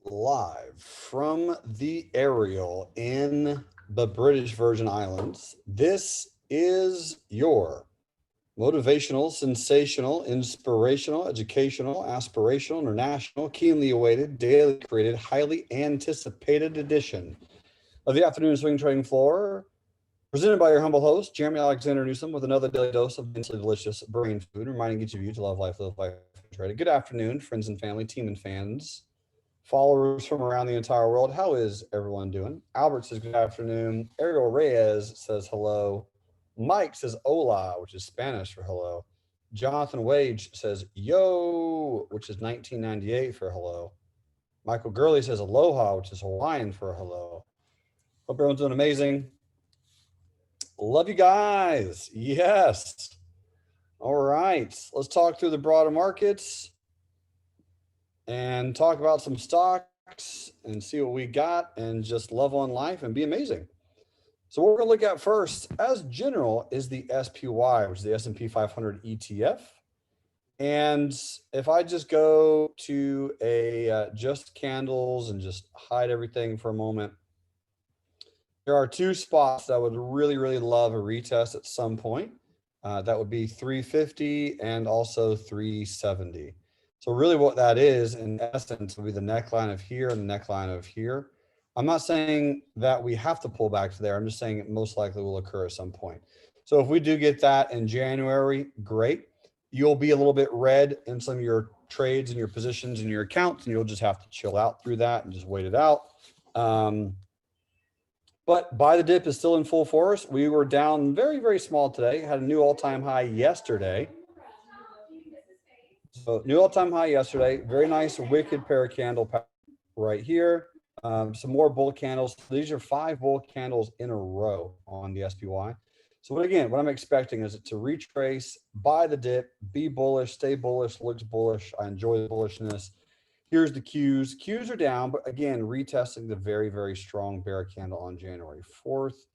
live from the Ariel in the British Virgin Islands. This is your motivational, sensational, inspirational, educational, aspirational, international, keenly awaited, daily created, highly anticipated edition of the Afternoon Swing Trading Floor, presented by your humble host, Jeremy Alexander Newsome, with another daily dose of densely delicious brain food, reminding each of you to love life, and trade it. Good afternoon, friends and family, team and fans, followers from around the entire world. How is everyone doing? Albert says good afternoon. Ariel Reyes says hello. Mike says hola, which is Spanish for hello. Jonathan Wage says yo, which is 1998 for hello. Michael Gurley says aloha, which is Hawaiian for hello. Hope everyone's doing amazing. Love you guys. Yes. All right. Let's talk through the broader markets and talk about some stocks and see what we got and just love on life and be amazing. So what we're going to look at first, as general, is the SPY, which is the S&P 500 ETF. And if I just go to a just candles and just hide everything for a moment, there are two spots that I would really, really love a retest at some point. That would be 350 and also 370. So really what that is, in essence, will be the neckline of here and the neckline of here. I'm not saying that we have to pull back to there. I'm just saying it most likely will occur at some point. So if we do get that in January, great. You'll be a little bit red in some of your trades and your positions and your accounts, and you'll just have to chill out through that and just wait it out. But buy the dip is still in full force. We were down very, very small today. Had a new all-time high yesterday. So new all-time high yesterday. Very nice wicked pair of candle pattern right here. Some more bull candles. These are 5 bull candles in a row on the SPY. So what I'm expecting is it to retrace, buy the dip, be bullish, stay bullish, looks bullish. I enjoy the bullishness. Here's the Qs. Qs are down, but again, retesting the very, very strong bear candle on January 4th.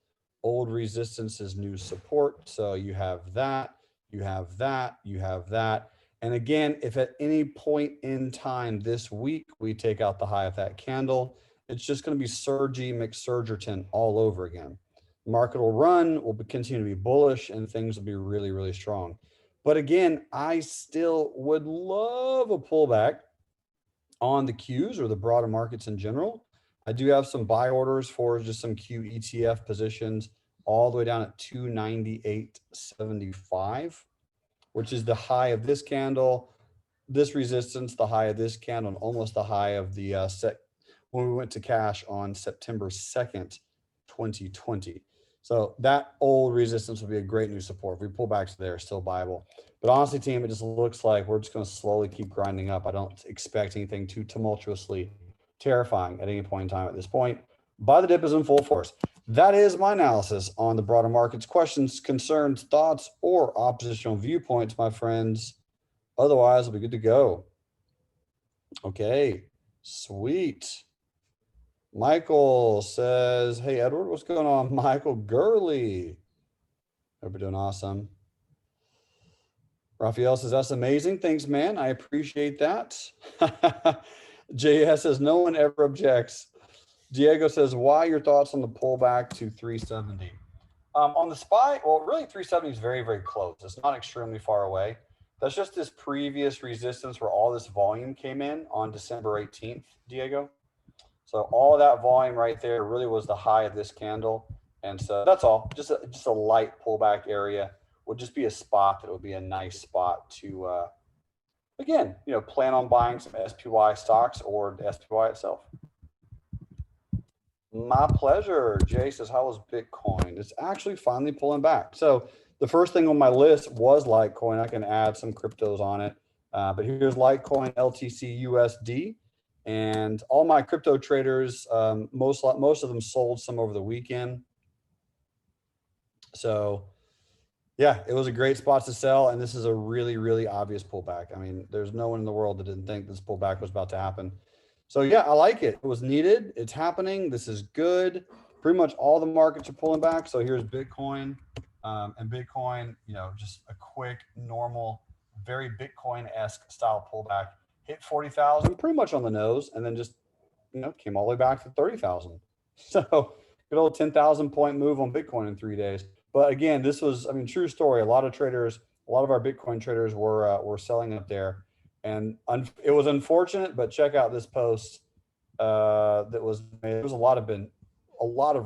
Old resistance is new support. So you have that, you have that, you have that. And again, if at any point in time this week we take out the high of that candle, it's just going to be surgy McSurgerton all over again. The market will run, will continue to be bullish, and things will be really, really strong. But again, I still would love a pullback on the Qs or the broader markets in general. I do have some buy orders for just some Q ETF positions all the way down at 298.75, which is the high of this candle, this resistance, the high of this candle, and almost the high of the set when we went to cash on September 2nd, 2020. So that old resistance will be a great new support. If we pull back to there, still viable. But honestly, team, it just looks like we're just going to slowly keep grinding up. I don't expect anything too tumultuously terrifying at any point in time at this point. Buy the dip is in full force. That is my analysis on the broader markets. Questions, concerns, thoughts, or oppositional viewpoints, my friends. Otherwise, we'll be good to go. Okay, sweet. Michael says, hey, Edward, what's going on? Michael Gurley. Hope you're doing awesome. Raphael says, that's amazing. Thanks, man. I appreciate that. JS says, no one ever objects. Diego says, why your thoughts on the pullback to 370? On the SPY, well, really 370 is very, very close. It's not extremely far away. That's just this previous resistance where all this volume came in on December 18th, Diego. So all that volume right there really was the high of this candle. And so that's all, just a light pullback area would just be a spot that would be a nice spot to, again, plan on buying some SPY stocks or the SPY itself. My pleasure. Jay says, how was Bitcoin? It's actually finally pulling back. So the first thing on my list was Litecoin. I can add some cryptos on it. But here's Litecoin, LTC, USD. And all my crypto traders, most of them sold some over the weekend. So yeah, it was a great spot to sell. And this is a really, really obvious pullback. I mean, there's no one in the world that didn't think this pullback was about to happen. So yeah, I like it. It was needed. It's happening. This is good. Pretty much all the markets are pulling back. So here's Bitcoin, and Bitcoin, just a quick, normal, very Bitcoin-esque style pullback. Hit 40,000, pretty much on the nose, and then just came all the way back to 30,000. So good old 10,000 point move on Bitcoin in 3 days. But again, this was, true story. A lot of traders, a lot of our Bitcoin traders were selling up there, and it was unfortunate. But check out this post that was made. There was a lot of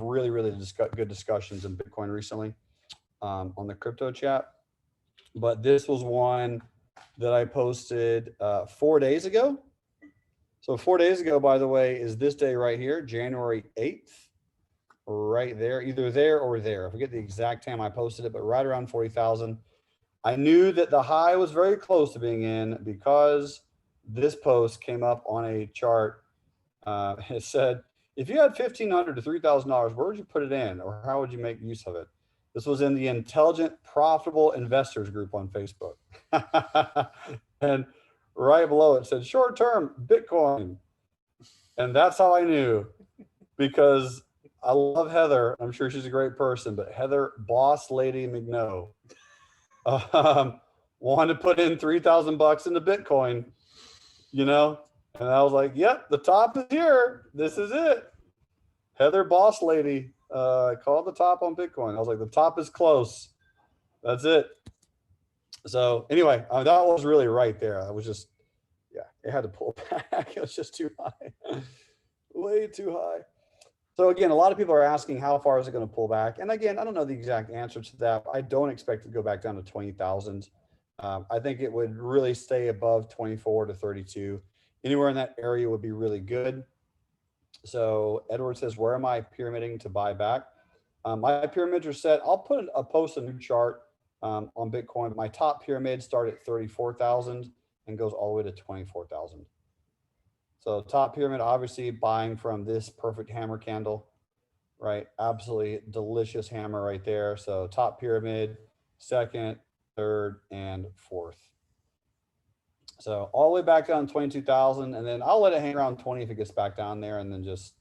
really good discussions in Bitcoin recently on the crypto chat. But this was one that I posted 4 days ago. So 4 days ago, by the way, is this day right here, January 8th, right there, either there or there. I forget the exact time I posted it, but right around 40,000. I knew that the high was very close to being in because this post came up on a chart. It said, if you had $1,500 to $3,000, where would you put it in, or how would you make use of it? This was in the Intelligent Profitable Investors group on Facebook. And right below it said short-term Bitcoin. And that's how I knew, because I love Heather. I'm sure she's a great person, but Heather Boss Lady McNo wanted to put in 3,000 bucks into Bitcoin, and I was like, yep, the top is here. This is it. Heather Boss Lady called the top on Bitcoin. I was like, the top is close. That's it. So anyway, that was really right there. I was just, it had to pull back. It was just too high, way too high. So again, a lot of people are asking, how far is it going to pull back? And again, I don't know the exact answer to that. I don't expect it to go back down to 20,000. I think it would really stay above 24 to 32. Anywhere in that area would be really good. So Edward says, where am I pyramiding to buy back? My pyramids are set. I'll post a new chart on Bitcoin. My top pyramid started at 34,000 and goes all the way to 24,000. So top pyramid, obviously buying from this perfect hammer candle, right? Absolutely delicious hammer right there. So top pyramid, second, third, and fourth. So all the way back down to 22,000, and then I'll let it hang around 20 if it gets back down there, and then just,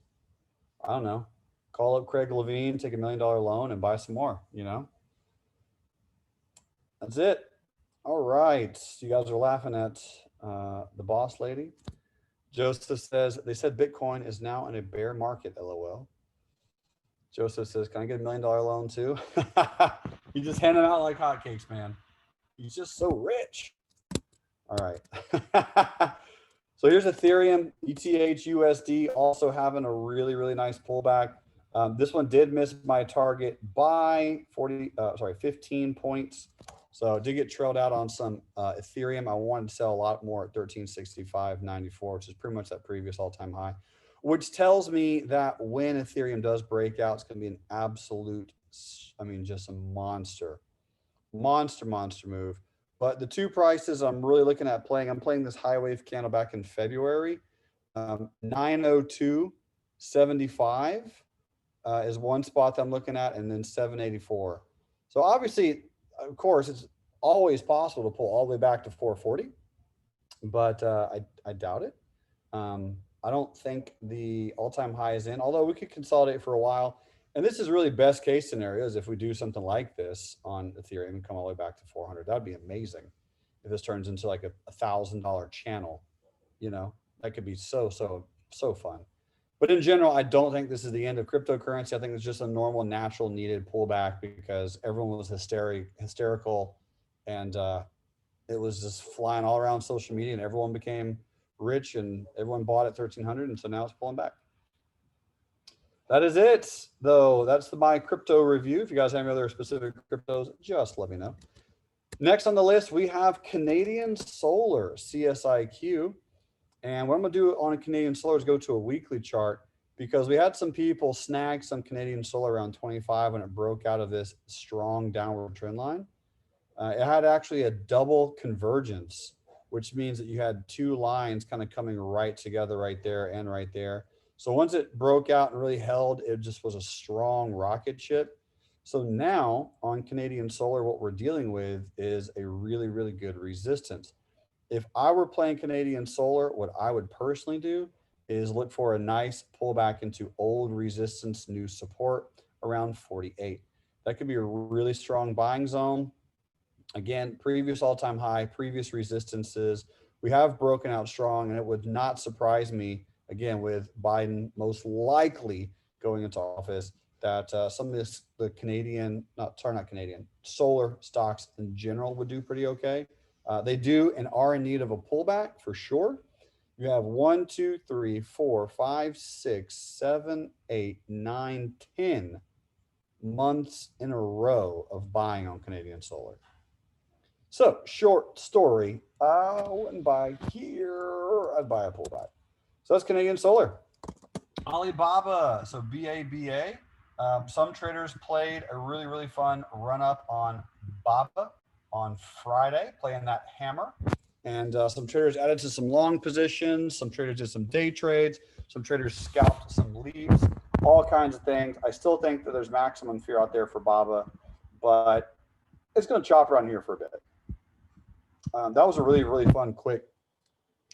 I don't know, call up Craig Levine, take $1 million loan and buy some more, That's it. All right. You guys are laughing at the boss lady. Joseph says, they said Bitcoin is now in a bear market, LOL. Joseph says, can I get $1 million loan too? You just hand them out like hotcakes, man. He's just so rich. All right. So here's Ethereum, ETH, USD also having a really nice pullback. This one did miss my target by 15 points. So it did get trailed out on some Ethereum. I wanted to sell a lot more at 1365.94, which is pretty much that previous all-time high, which tells me that when Ethereum does break out, it's going to be an absolute, just a monster move. But the two prices I'm really looking at playing, I'm playing this high wave candle back in February. 902.75 is one spot that I'm looking at, and then 784. So obviously, of course, it's always possible to pull all the way back to 440, but I doubt it. I don't think the all-time high is in, although we could consolidate for a while. And this is really best case scenarios. If we do something like this on Ethereum and come all the way back to 400, that'd be amazing. If this turns into like a $1,000 channel, that could be so fun. But in general, I don't think this is the end of cryptocurrency. I think it's just a normal, natural, needed pullback because everyone was hysterical, and it was just flying all around social media, and everyone became rich, and everyone bought at 1,300, and so now it's pulling back. That is it, though. That's my crypto review. If you guys have any other specific cryptos, just let me know. Next on the list, we have Canadian Solar, CSIQ. And what I'm going to do on a Canadian Solar is go to a weekly chart, because we had some people snag some Canadian Solar around 25 when it broke out of this strong downward trend line. It had actually a double convergence, which means that you had two lines kind of coming right together right there and right there. So once it broke out and really held, it just was a strong rocket ship. So now on Canadian Solar, what we're dealing with is a really good resistance. If I were playing Canadian Solar, what I would personally do is look for a nice pullback into old resistance, new support around 48. That could be a really strong buying zone. Again, previous all-time high, previous resistances. We have broken out strong, and it would not surprise me again, with Biden most likely going into office, that some of this, the Canadian, not Canadian, solar stocks in general would do pretty okay. They do and are in need of a pullback for sure. You have 1, 2, 3, 4, 5, 6, 7, 8, 9, 10 months in a row of buying on Canadian solar. So, short story, I wouldn't buy here, I'd buy a pullback. So that's Canadian solar. Alibaba, so BABA. Some traders played a really fun run up on BABA on Friday, playing that hammer. And some traders added to some long positions. Some traders did some day trades. Some traders scalped some leads, all kinds of things. I still think that there's maximum fear out there for BABA, but it's going to chop around here for a bit. That was a really fun, quick,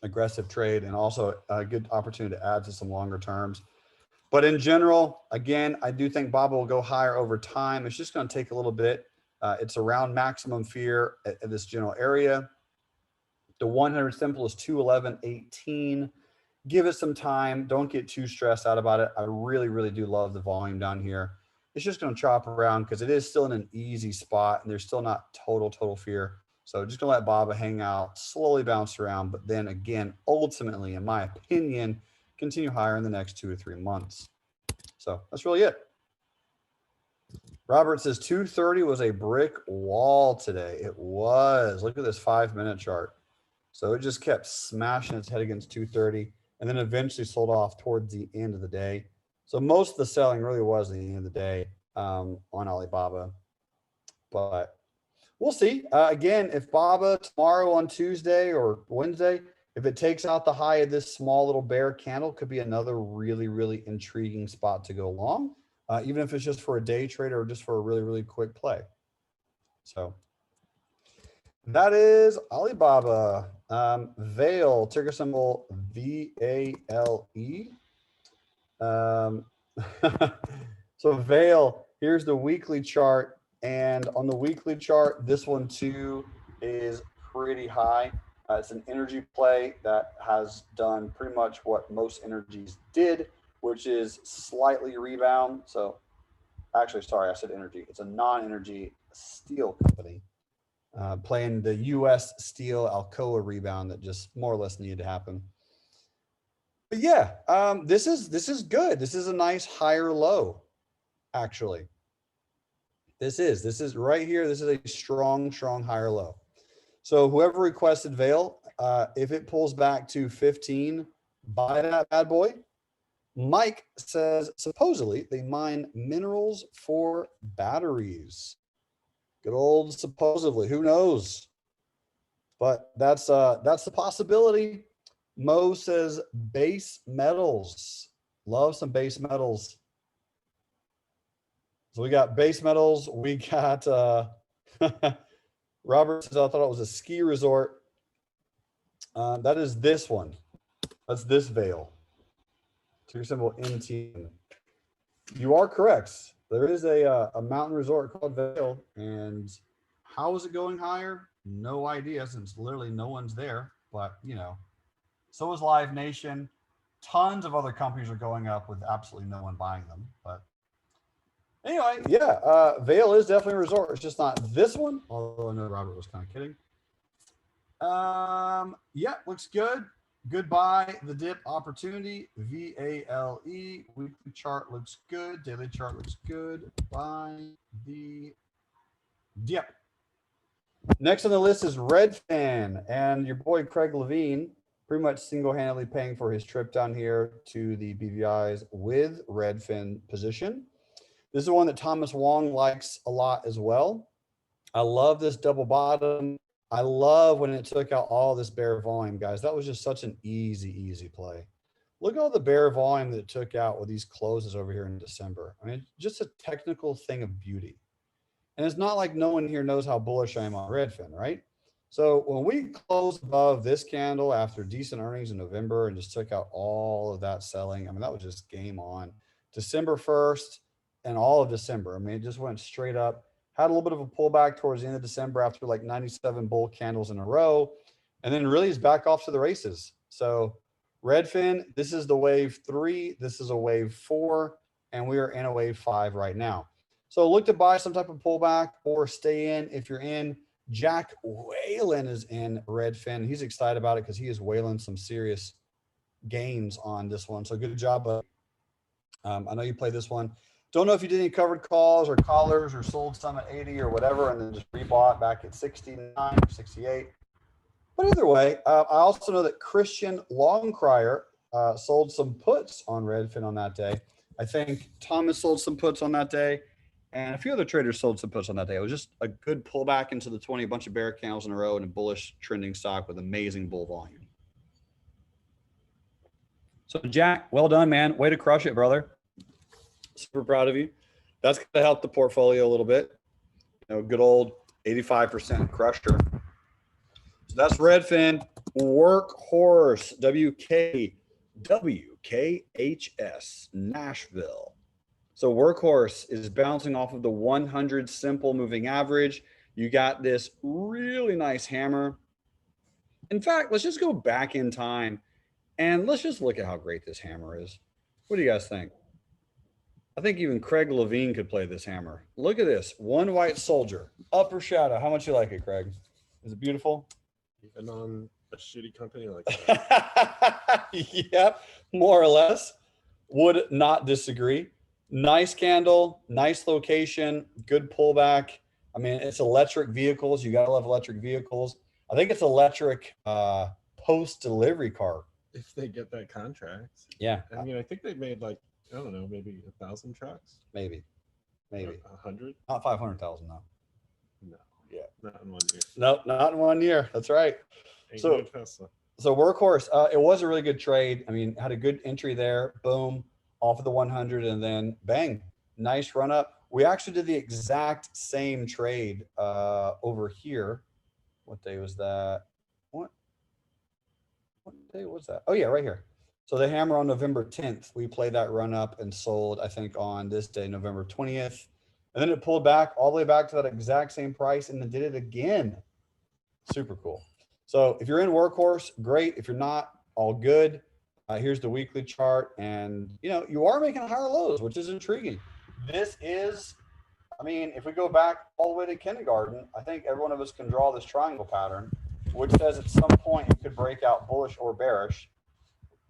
aggressive trade, and also a good opportunity to add to some longer terms. But in general, again, I do think BABA will go higher over time. It's just going to take a little bit. It's around maximum fear at this general area. The 100 simple is 211.18. Give it some time. Don't get too stressed out about it. I really do love the volume down here. It's just going to chop around because it is still in an easy spot and there's still not total fear. So just going to let BABA hang out, slowly bounce around, but then again, ultimately, in my opinion, continue higher in the next 2 or 3 months. So that's really it. Robert says 230 was a brick wall today. It was. Look at this 5-minute chart. So it just kept smashing its head against 230 and then eventually sold off towards the end of the day. So most of the selling really was at the end of the day on Alibaba. But we'll see. Again, if BABA tomorrow on Tuesday or Wednesday, if it takes out the high of this small little bear candle, could be another really intriguing spot to go long, even if it's just for a day trade or just for a really quick play. So that is Alibaba. Vale, ticker symbol VALE. So Vale, here's the weekly chart. And on the weekly chart, this one too is pretty high. It's an energy play that has done pretty much what most energies did, which is slightly rebound. So actually, sorry, I said energy. It's a non-energy steel company playing the U.S. steel Alcoa rebound that just more or less needed to happen. But yeah, this is good. This is a nice higher low, actually. This is right here. This is a strong higher low. So whoever requested Vale, if it pulls back to 15, buy that bad boy. Mike says supposedly they mine minerals for batteries. Good old supposedly. Who knows? But that's the possibility. Mo says base metals. Love some base metals. So we got base metals. We got Robert says I thought it was a ski resort. That is this one. That's this Vale. Ticker symbol NT. You are correct. There is a mountain resort called Vale, and how is it going higher? No idea, since literally no one's there. But you know, so is Live Nation. Tons of other companies are going up with absolutely no one buying them. But anyway, yeah, Vale is definitely a resort. It's just not this one, although I know Robert was kind of kidding. Yeah, looks good. Goodbye, the dip opportunity. VALE. Weekly chart looks good. Daily chart looks good. Buy the dip. Next on the list is Redfin, and your boy Craig Levine pretty much single-handedly paying for his trip down here to the BVI's with Redfin position. This is one that Thomas Wong likes a lot as well. I love this double bottom. I love when it took out all this bear volume, guys. That was just such an easy play. Look at all the bear volume that it took out with these closes over here in December. I mean, just a technical thing of beauty. And it's not like no one here knows how bullish I am on Redfin, right? So when we closed above this candle after decent earnings in November and just took out all of that selling, I mean, that was just game on. December 1st and all of December. I mean, it just went straight up. Had a little bit of a pullback towards the end of December after like 97 bull candles in a row. And then really is back off to the races. So Redfin, this is the wave 3. This is a wave 4. And we are in a wave 5 right now. So look to buy some type of pullback or stay in if you're in. Jack Whalen is in Redfin. He's excited about it because he is whaling some serious gains on this one. So good job, buddy. I know you played this one. Don't know if you did any covered calls or collars or sold some at 80 or whatever, and then just rebought back at 69 or 68. But either way, I also know that Christian Longcrier sold some puts on Redfin on that day. I think Thomas sold some puts on that day, and a few other traders sold some puts on that day. It was just a good pullback into the 20, a bunch of bear candles in a row, and a bullish trending stock with amazing bull volume. So Jack, well done, man. Way to crush it, brother. Super proud of you. That's going to help the portfolio a little bit. You know, good old 85% crusher. So that's Redfin. Workhorse, WKHS, Nashville. So Workhorse is bouncing off of the 100 simple moving average. You got this really nice hammer. In fact, let's just go back in time and let's just look at how great this hammer is. What do you guys think? I think even Craig Levine could play this hammer. Look at this. One white soldier. Upper shadow. How much you like it, Craig? Is it beautiful? Even on a shitty company like that. Yep, more or less. Would not disagree. Nice candle, nice location, good pullback. I mean, it's electric vehicles. You got to love electric vehicles. I think it's electric post-delivery car. If they get that contract. Yeah. I mean, I think they made like, I don't know, maybe 1,000 trucks? Maybe. 100? Not 500,000, no. No. Yeah. Not in 1 year. No, not in 1 year. That's right. Ain't no Tesla. So Workhorse, it was a really good trade. I mean, had a good entry there. Boom, off of the 100, and then bang, nice run up. We actually did the exact same trade over here. What day was that? What day was that? Oh yeah, right here. So the hammer on November 10th, we played that run up and sold, I think, on this day, November 20th. And then it pulled back all the way back to that exact same price and then did it again. Super cool. So if you're in Workhorse, great. If you're not, all good. Here's the weekly chart. And, you know, you are making higher lows, which is intriguing. This is, I mean, if we go back all the way to kindergarten, I think every one of us can draw this triangle pattern, which says at some point it could break out bullish or bearish.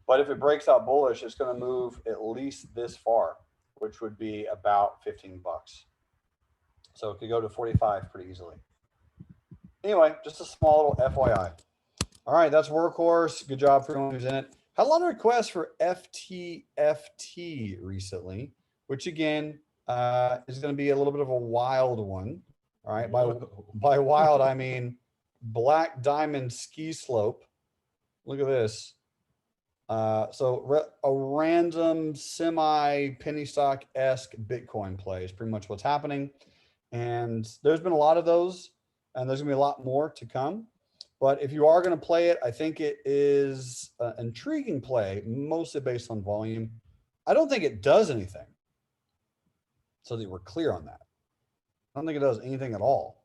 But if it breaks out bullish, it's going to move at least this far, which would be about 15 bucks. So it could go to 45 pretty easily. Anyway, just a small little FYI. All right, that's Workhorse. Good job for everyone who's in it. Had a lot of requests for FTFT recently, which again is going to be a little bit of a wild one. All right, by wild I mean Black Diamond Ski Slope. Look at this. So a random semi penny stock-esque Bitcoin play is pretty much what's happening. And there's been a lot of those, and there's gonna be a lot more to come. But if you are gonna play it, I think it is an intriguing play, mostly based on volume. I don't think it does anything. So that we're clear on that. I don't think it does anything at all.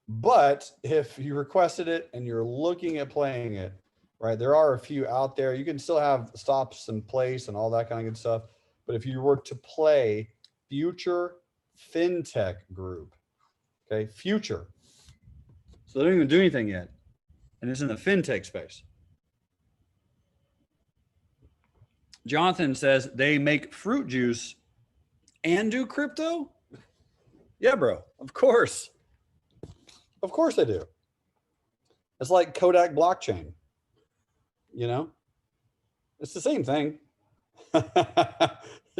But if you requested it and you're looking at playing it, right, there are a few out there. You can still have stops in place and all that kind of good stuff. But if you were to play Future FinTech Group, okay, Future. So they don't even do anything yet. And it's in the FinTech space. Jonathan says they make fruit juice and do crypto? Yeah, bro. Of course. Of course they do. It's like Kodak blockchain. You know, it's the same thing.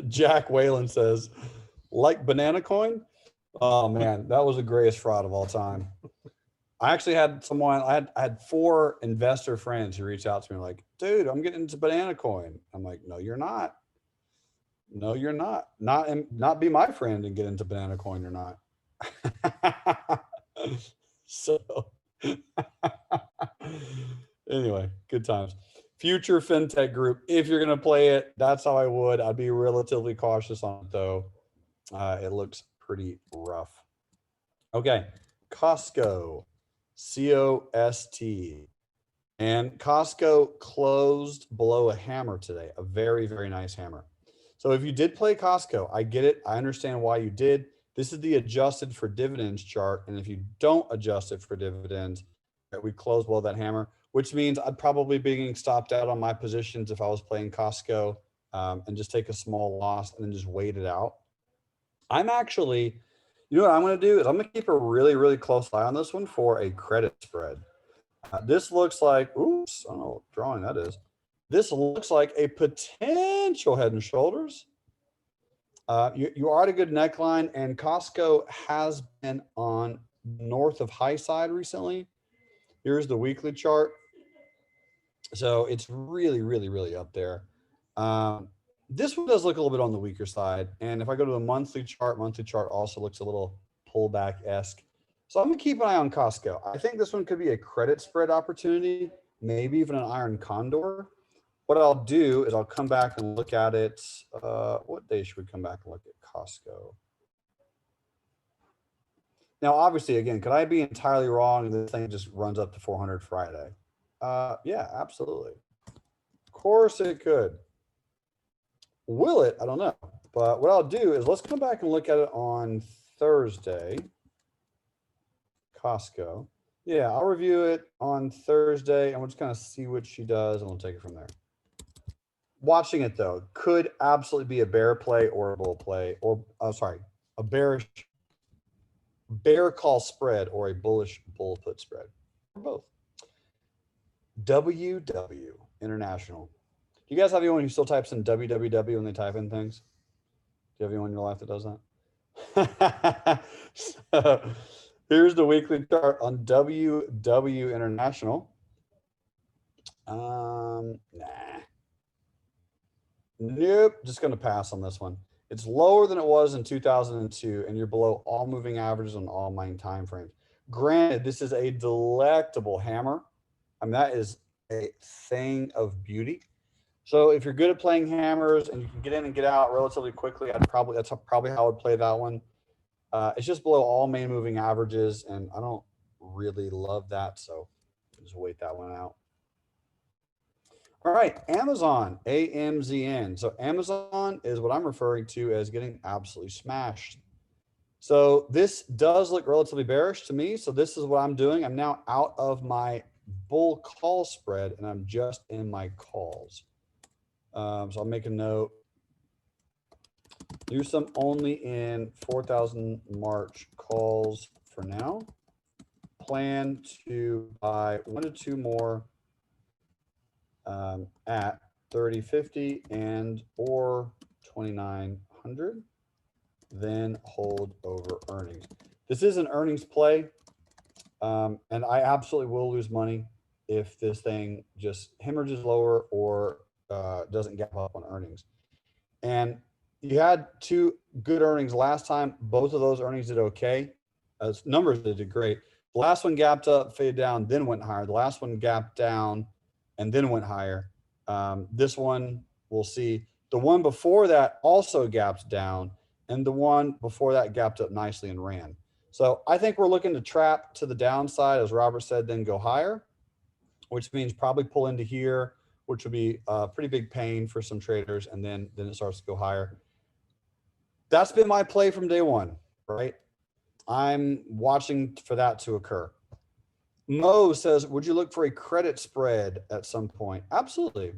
Jack Whalen says, like banana coin. Oh man, that was the greatest fraud of all time. I actually had someone, I had 4 investor friends who reached out to me like, dude, I'm getting into banana coin. I'm like, no, you're not. No, you're not. Not be my friend and get into banana coin or not. So anyway, good times. Future FinTech Group. If you're going to play it, that's how I would. I'd be relatively cautious on it, though. It looks pretty rough. Okay. Costco. COST. And Costco closed below a hammer today, a very, very nice hammer. So if you did play Costco, I get it. I understand why you did. This is the adjusted for dividends chart. And if you don't adjust it for dividends, we close below that hammer, which means I'd probably be getting stopped out on my positions if I was playing Costco, and just take a small loss and then just wait it out. I'm actually, you know what I'm going to do is I'm going to keep a really, really close eye on this one for a credit spread. This looks like, oops, I don't know what drawing that is. This looks like a potential Head and Shoulders. You are at a good neckline, and Costco has been on north of high side recently. Here's the weekly chart. So it's really, really, really up there. This one does look a little bit on the weaker side. And if I go to the monthly chart also looks a little pullback-esque. So I'm going to keep an eye on Costco. I think this one could be a credit spread opportunity, maybe even an iron condor. What I'll do is I'll come back and look at it. What day should we come back and look at Costco? Now, obviously, again, could I be entirely wrong and this thing just runs up to 400 Friday? Yeah, absolutely. Of course it could. Will it? I don't know. But what I'll do is let's come back and look at it on Thursday. Costco. Yeah, I'll review it on Thursday and we'll just kind of see what she does and we'll take it from there. Watching it though, could absolutely be a bear play or a bull play, or sorry, a bearish bear call spread or a bullish bull put spread, or both. WW International. Do you guys have anyone who still types in www when they type in things? Do you have anyone in your life that does that? So, here's the weekly chart on WW International. Nah. Nope, just going to pass on this one. It's lower than it was in 2002, and you're below all moving averages on all main time frames. Granted, this is a delectable hammer. I mean, that is a thing of beauty. So if you're good at playing hammers and you can get in and get out relatively quickly, that's probably how I would play that one. It's just below all main moving averages, and I don't really love that, so just wait that one out. All right, Amazon, AMZN. So Amazon is what I'm referring to as getting absolutely smashed. So this does look relatively bearish to me. So this is what I'm doing. I'm now out of my bull call spread and I'm just in my calls. So I'll make a note. Newsome only in 4,000 March calls for now. Plan to buy 1 to 2 more at 30.50 and or 2,900, then hold over earnings. This is an earnings play, and I absolutely will lose money if this thing just hemorrhages lower or doesn't gap up on earnings. And you had 2 good earnings last time. Both of those earnings did okay. As numbers did great. The last one gapped up, faded down, then went higher. The last one gapped down and then went higher. This one, we'll see. The one before that also gapped down, and the one before that gapped up nicely and ran. So I think we're looking to trap to the downside, as Robert said, then go higher, which means probably pull into here, which would be a pretty big pain for some traders, and then it starts to go higher. That's been my play from day one, right? I'm watching for that to occur. Mo says, would you look for a credit spread at some point? Absolutely.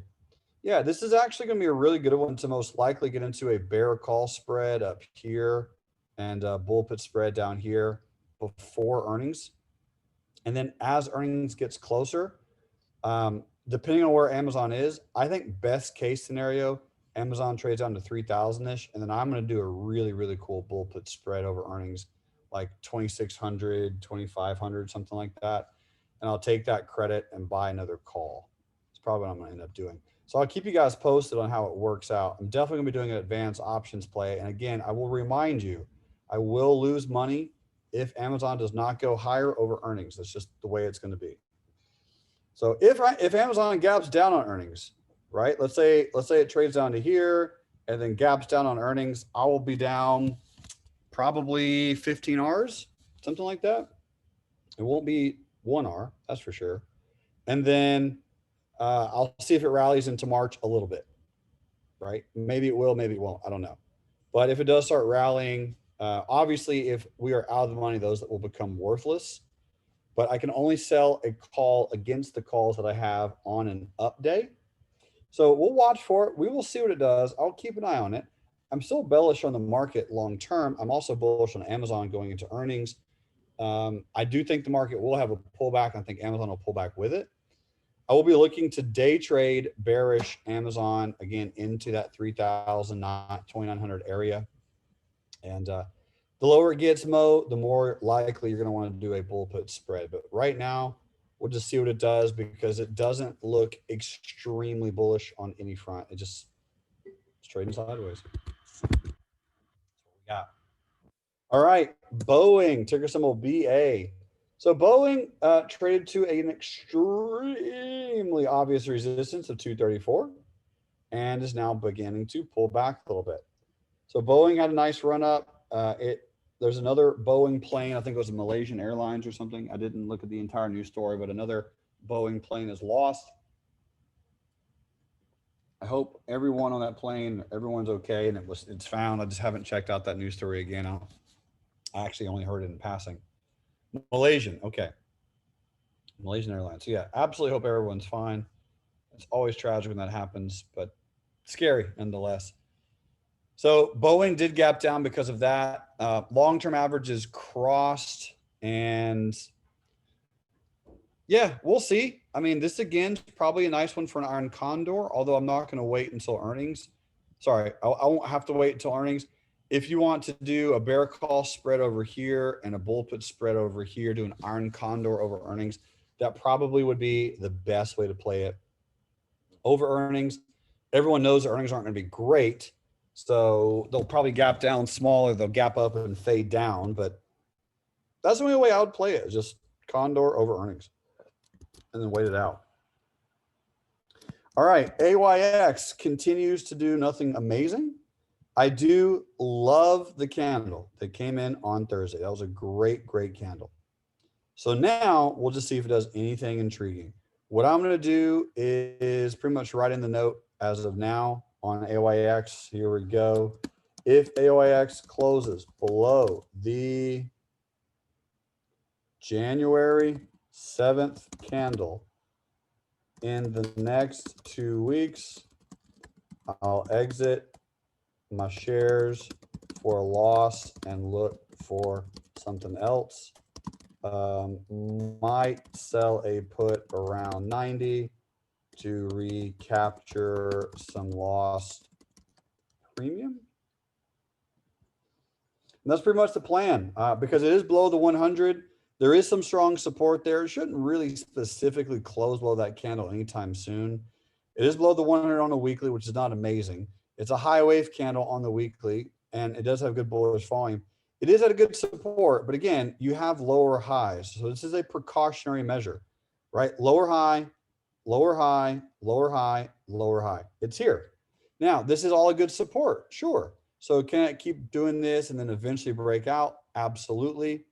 Yeah, this is actually going to be a really good one to most likely get into a bear call spread up here and a bull put spread down here before earnings. And then as earnings gets closer, depending on where Amazon is, I think best case scenario, Amazon trades down to 3,000-ish. And then I'm going to do a really, really cool bull put spread over earnings, like 2,600, 2,500, something like that. And I'll take that credit and buy another call. It's probably what I'm going to end up doing. So I'll keep you guys posted on how it works out. I'm definitely going to be doing an advanced options play. And again, I will remind you, I will lose money if Amazon does not go higher over earnings. That's just the way it's going to be. So if Amazon gaps down on earnings, right? Let's say it trades down to here and then gaps down on earnings, I will be down probably 15 Rs, something like that. It won't be 1 R, that's for sure. And then I'll see if it rallies into March a little bit, right? Maybe it will, maybe it won't. I don't know. But if it does start rallying, obviously, if we are out of the money, those that will become worthless. But I can only sell a call against the calls that I have on an up day. So we'll watch for it. We will see what it does. I'll keep an eye on it. I'm still bullish on the market long term. I'm also bullish on Amazon going into earnings. I do think the market will have a pullback. I think Amazon will pull back with it. I will be looking to day trade bearish Amazon again into that 3,000, 2,900 area. And the lower it gets, Mo, the more likely you're going to want to do a bull put spread. But right now, we'll just see what it does because it doesn't look extremely bullish on any front. It's trading sideways. That's what we got. All right, Boeing, ticker symbol BA. So Boeing traded to an extremely obvious resistance of 234 and is now beginning to pull back a little bit. So Boeing had a nice run up. There's another Boeing plane, I think it was a Malaysian Airlines or something. I didn't look at the entire news story, but another Boeing plane is lost. I hope everyone on that plane, everyone's okay, and it's found. I just haven't checked out that news story again. I actually only heard it in passing. Malaysian, okay. Malaysian Airlines. So yeah, absolutely hope everyone's fine. It's always tragic when that happens, but scary nonetheless. So Boeing did gap down because of that. Long-term averages crossed, and yeah, we'll see. I mean, this again is probably a nice one for an iron condor, although I'm not going to wait until earnings. Sorry, I won't have to wait until earnings. If you want to do a bear call spread over here and a bull put spread over here, do an iron condor over earnings, that probably would be the best way to play it. Over earnings, everyone knows the earnings aren't going to be great, so they'll probably gap down smaller. They'll gap up and fade down, but that's the only way I would play it, just condor over earnings and then wait it out. All right, AYX continues to do nothing amazing. I do love the candle that came in on Thursday. That was a great, great candle. So now we'll just see if it does anything intriguing. What I'm going to do is pretty much write in the note as of now on AYX. Here we go. If AYX closes below the January 7th candle in the next 2 weeks, I'll exit my shares for a loss and look for something else. Might sell a put around 90 to recapture some lost premium. And that's pretty much the plan because it is below the 100. There is some strong support there. It shouldn't really specifically close below that candle anytime soon. It is below the 100 on the weekly, which is not amazing. It's a high wave candle on the weekly, and it does have good bullish volume. It is at a good support, but again, you have lower highs. So this is a precautionary measure, right? Lower high, lower high, lower high, lower high. It's here. Now, this is all a good support, sure. So can it keep doing this and then eventually break out? Absolutely.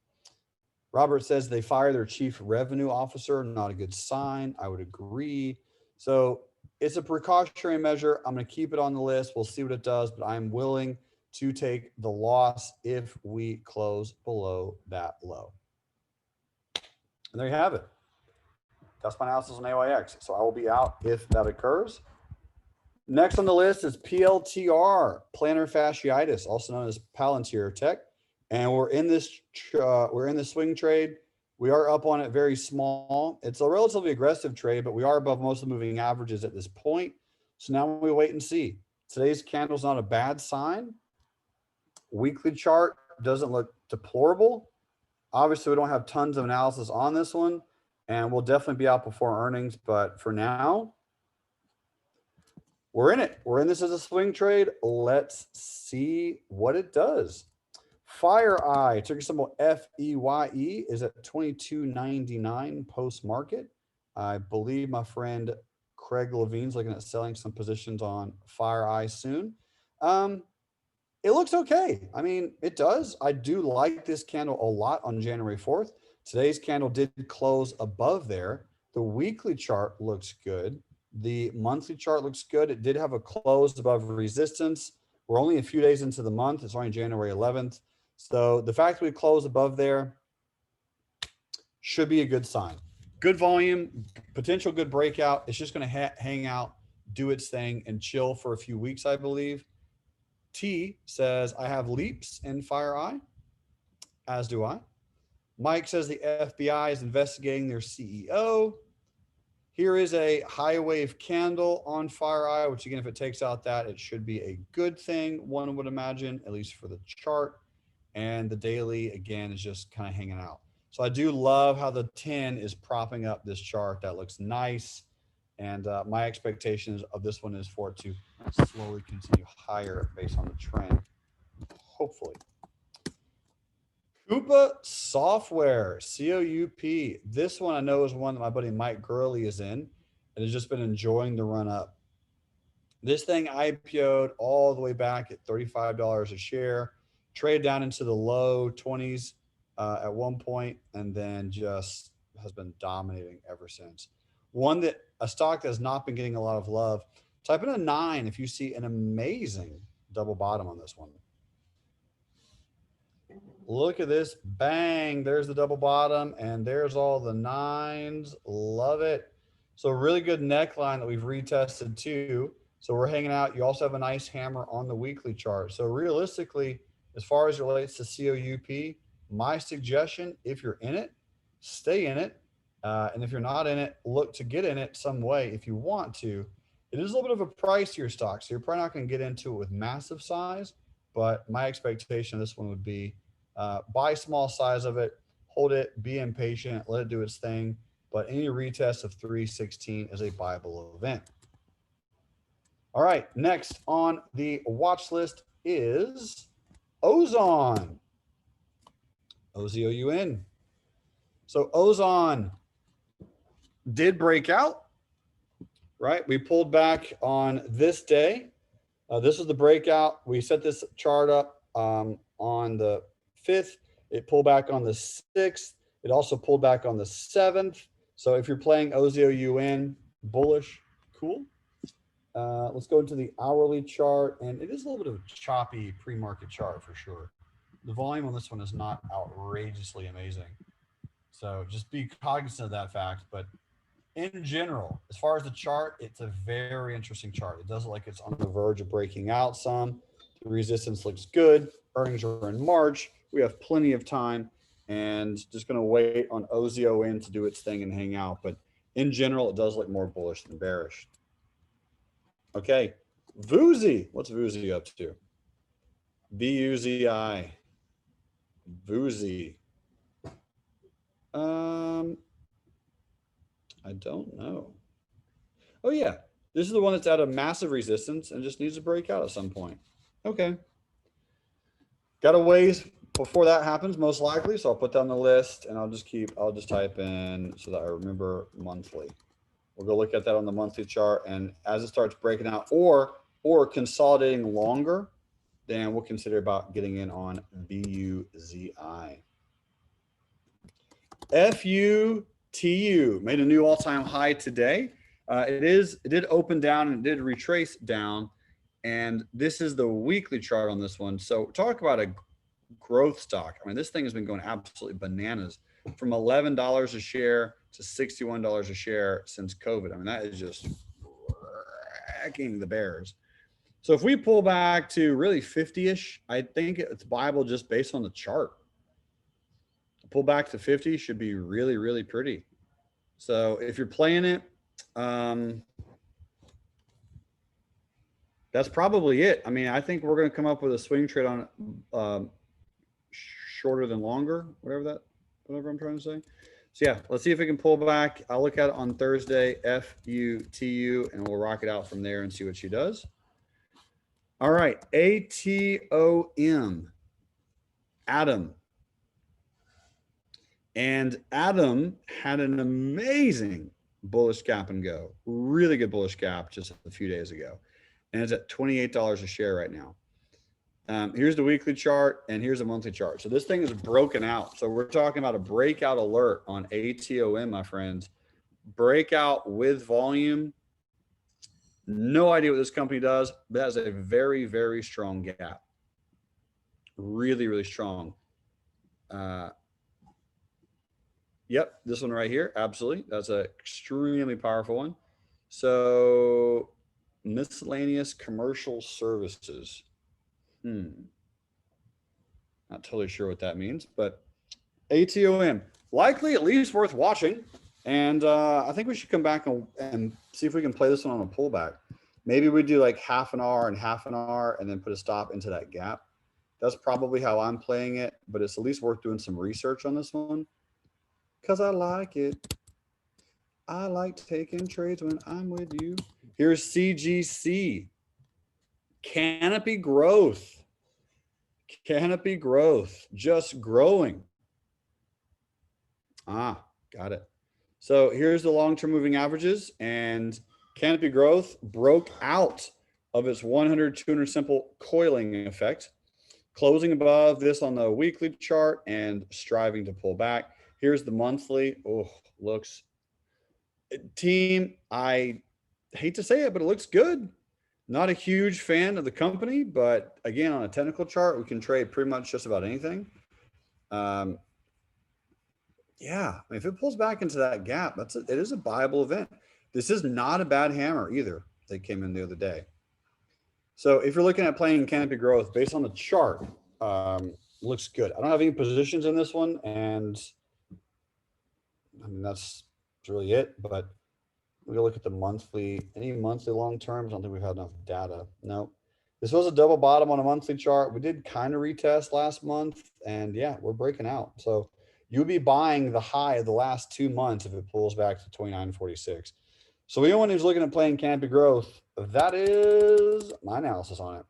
Robert says they fired their chief revenue officer. Not a good sign. I would agree. So it's a precautionary measure. I'm going to keep it on the list. We'll see what it does, but I'm willing to take the loss if we close below that low. And there you have it. That's my analysis on AYX. So I will be out if that occurs. Next on the list is PLTR, plantar fasciitis, also known as Palantir Tech. And we're in this swing trade. We are up on it very small. It's a relatively aggressive trade, but we are above most of the moving averages at this point. So now we wait and see. Today's candle's not a bad sign. Weekly chart doesn't look deplorable. Obviously, we don't have tons of analysis on this one, and we'll definitely be out before earnings. But for now, we're in it. We're in this as a swing trade. Let's see what it does. FireEye, ticker symbol FEYE, is at $22.99 post market. I believe my friend Craig Levine's looking at selling some positions on FireEye soon. It looks okay. I mean, it does. I do like this candle a lot on January 4th. Today's candle did close above there. The weekly chart looks good. The monthly chart looks good. It did have a close above resistance. We're only a few days into the month. It's only January 11th. So the fact that we close above there should be a good sign. Good volume, potential good breakout. It's just going to hang out, do its thing, and chill for a few weeks, I believe. T says, I have leaps in FireEye, as do I. Mike says the FBI is investigating their CEO. Here is a high wave candle on FireEye, which again, if it takes out that, it should be a good thing, one would imagine, at least for the chart. And the daily, again, is just kind of hanging out. So I do love how the 10 is propping up this chart. That looks nice. And my expectations of this one is for it to slowly continue higher based on the trend, hopefully. Coupa Software, COUP. This one I know is one that my buddy Mike Gurley is in and has just been enjoying the run up. This thing IPO'd all the way back at $35 a share, traded down into the low 20s at one point, and then just has been dominating ever since. A stock that has not been getting a lot of love. Type in a 9 if you see an amazing double bottom on this one. Look at this, bang, there's the double bottom, and there's all the 9s. Love it. So really good neckline that we've retested too. So we're hanging out. You also have a nice hammer on the weekly chart. So realistically, as far as it relates to COUP, my suggestion, if you're in it, stay in it. And if you're not in it, look to get in it some way if you want to. It is a little bit of a pricier stock, so you're probably not going to get into it with massive size. But my expectation of this one would be buy small size of it, hold it, be impatient, let it do its thing. But any retest of 316 is a buyable event. All right, next on the watch list is Ozon. OZOUN. So Ozon did break out, right? We pulled back on this day. This was the breakout. We set this chart up on the 5th. It pulled back on the 6th. It also pulled back on the 7th. So if you're playing OZOUN, bullish, cool. Let's go into the hourly chart. And it is a little bit of a choppy pre-market chart for sure. The volume on this one is not outrageously amazing. So just be cognizant of that fact. But in general, as far as the chart, it's a very interesting chart. It does look like it's on the verge of breaking out some. The resistance looks good. Earnings are in March. We have plenty of time, and just going to wait on OZON to do its thing and hang out. But in general, it does look more bullish than bearish. Okay, Vuzi. What's Vuzi up to? BUZI. Vuzi. I don't know. Oh yeah, this is the one that's at a massive resistance and just needs to break out at some point. Okay. Got a ways before that happens, most likely. So I'll put that on the list, and I'll just type in so that I remember monthly. We'll go look at that on the monthly chart, and as it starts breaking out or consolidating longer, then we'll consider about getting in on BUZI. FUTU made a new all-time high today. It did open down and it did retrace down, and this is the weekly chart on this one. So talk about a growth stock. I mean, this thing has been going absolutely bananas from $11 a share to $61 a share since COVID. I mean, that is just wrecking the bears. So if we pull back to really 50-ish, I think it's viable just based on the chart. Pull back to 50 should be really, really pretty. So if you're playing it, that's probably it. I mean, I think we're going to come up with a swing trade on shorter than longer, whatever I'm trying to say. So yeah, let's see if we can pull back. I'll look at it on Thursday, FUTU, and we'll rock it out from there and see what she does. All right, ATOM, Adam. And Adam had an amazing bullish gap and go, really good bullish gap just a few days ago. And it's at $28 a share right now. Here's the weekly chart and here's the monthly chart. So this thing is broken out. So we're talking about a breakout alert on ATOM, my friends. breakout with volume. No idea what this company does, but that has a very, very strong gap. Really, really strong. Yep, this one right here. Absolutely. That's an extremely powerful one. So miscellaneous commercial services. Not totally sure what that means, but ATOM, likely at least worth watching. And I think we should come back and see if we can play this one on a pullback. Maybe we do like half an hour and half an hour and then put a stop into that gap. That's probably how I'm playing it, but it's at least worth doing some research on this one because I like it. I like taking trades when I'm with you. Here's CGC. Canopy growth. Canopy growth. Just growing. Ah, got it. So here's the long-term moving averages, and Canopy growth broke out of its 100, 200 simple coiling effect, closing above this on the weekly chart and striving to pull back. Here's the monthly. Oh, looks. Team, I hate to say it, but it looks good. Not a huge fan of the company, but again, on a technical chart, we can trade pretty much just about anything. Yeah, I mean, if it pulls back into that gap, it is a buyable event. This is not a bad hammer either. They came in the other day. So if you're looking at playing Canopy growth based on the chart, looks good. I don't have any positions in this one, and I mean that's really it. But we'll look at the monthly, any monthly long terms. I don't think we've had enough data. No, this was a double bottom on a monthly chart. We did kind of retest last month, and yeah, we're breaking out. So you'll be buying the high of the last 2 months if it pulls back to 29.46. So anyone who's looking at playing Canopy growth, that is my analysis on it.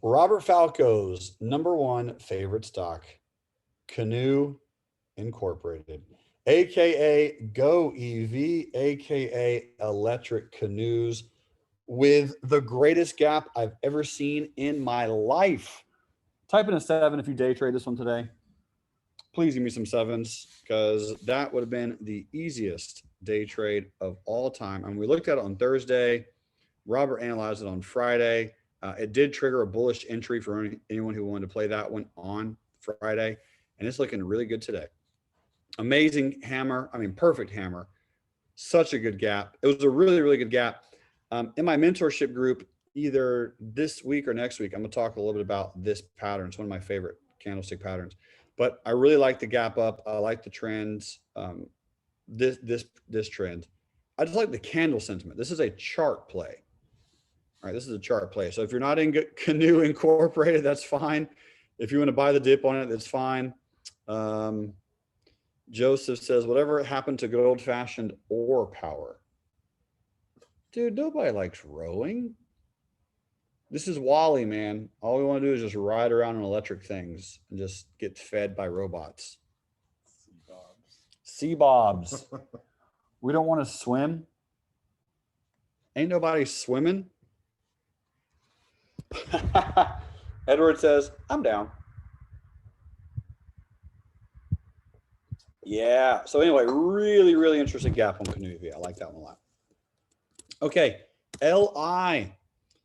Robert Falco's #1 favorite stock, Canoe Incorporated, aka Go EV, aka electric canoes, with the greatest gap I've ever seen in my life. Type in a 7 if you day trade this one today. Please give me some 7s, because that would have been the easiest day trade of all time. And we looked at it on Thursday. Robert analyzed it on Friday. It did trigger a bullish entry for anyone who wanted to play that one on Friday. And it's looking really good today. Amazing hammer. I mean, perfect hammer. Such a good gap. It was a really, really good gap. In my mentorship group, either this week or next week, I'm going to talk a little bit about this pattern. It's one of my favorite candlestick patterns. But I really like the gap up. I like the trends. This trend. I just like the candle sentiment. This is a chart play. All right, this is a chart play. So if you're not in Canoe Incorporated, that's fine. If you want to buy the dip on it, that's fine. Joseph says, whatever happened to good old-fashioned ore power? Dude, nobody likes rowing. This is Wally, man. All we want to do is just ride around in electric things and just get fed by robots. Sea bobs. We don't want to swim. Ain't nobody swimming. Edward says, I'm down. Yeah. So anyway, really, really interesting gap on Canoe EV. I like that one a lot. Okay. LI.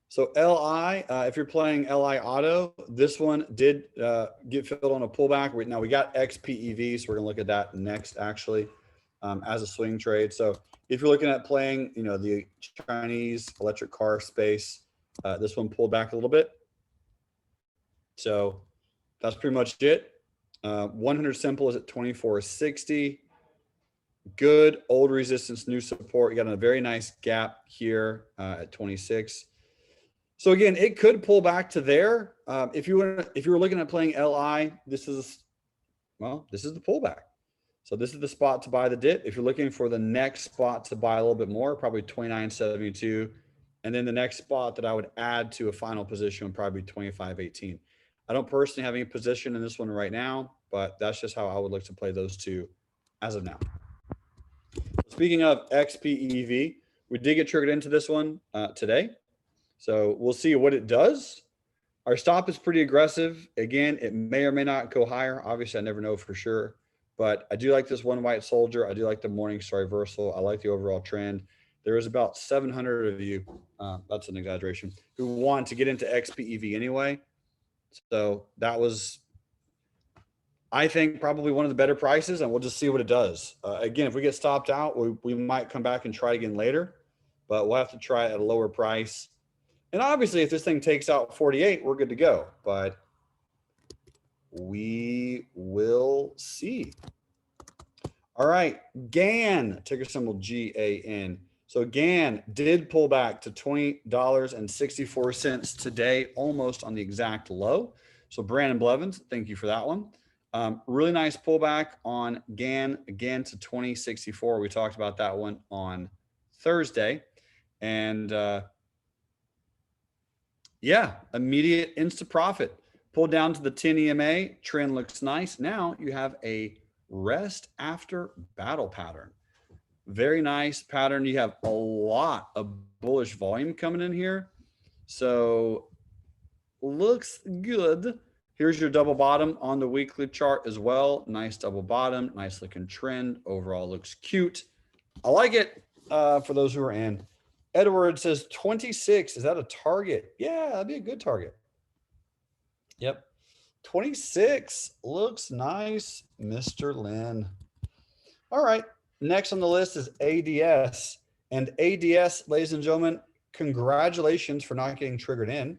So LI, if you're playing LI Auto, this one did get filled on a pullback. Now we got XPEV, so we're gonna look at that next actually as a swing trade. So if you're looking at playing, the Chinese electric car space, this one pulled back a little bit. So that's pretty much it. 100 simple is at 24.60. Good old resistance, new support. You got a very nice gap here at 26. So again, it could pull back to there. If you were looking at playing LI, this is the pullback. So this is the spot to buy the dip. If you're looking for the next spot to buy a little bit more, probably 29.72. And then the next spot that I would add to a final position would probably be 25.18. I don't personally have any position in this one right now, but that's just how I would look to play those two as of now. Speaking of XPEV, we did get triggered into this one today. So we'll see what it does. Our stop is pretty aggressive. Again, it may or may not go higher. Obviously, I never know for sure, but I do like this one white soldier. I do like the Morningstar reversal. I like the overall trend. There is about 700 of you, that's an exaggeration, who want to get into XPEV anyway. So that was, I think, probably one of the better prices, and we'll just see what it does. Again, if we get stopped out, we might come back and try again later, but we'll have to try it at a lower price. And obviously, if this thing takes out 48, we're good to go, but we will see. All right, GAN, ticker symbol GAN. So GAN did pull back to $20.64 today, almost on the exact low. So Brandon Blevins, thank you for that one. Really nice pullback on GAN, again to 2064. We talked about that one on Thursday. And yeah, immediate instant profit. Pull down to the 10 EMA, trend looks nice. Now you have a rest after battle pattern. Very nice pattern. You have a lot of bullish volume coming in here. So looks good. Here's your double bottom on the weekly chart as well. Nice double bottom, nice looking trend. Overall looks cute. I like it for those who are in. Edward says 26. Is that a target? Yeah, that'd be a good target. Yep. 26 looks nice, Mr. Lynn. All right. Next on the list is ADS. And ADS, ladies and gentlemen, congratulations for not getting triggered in.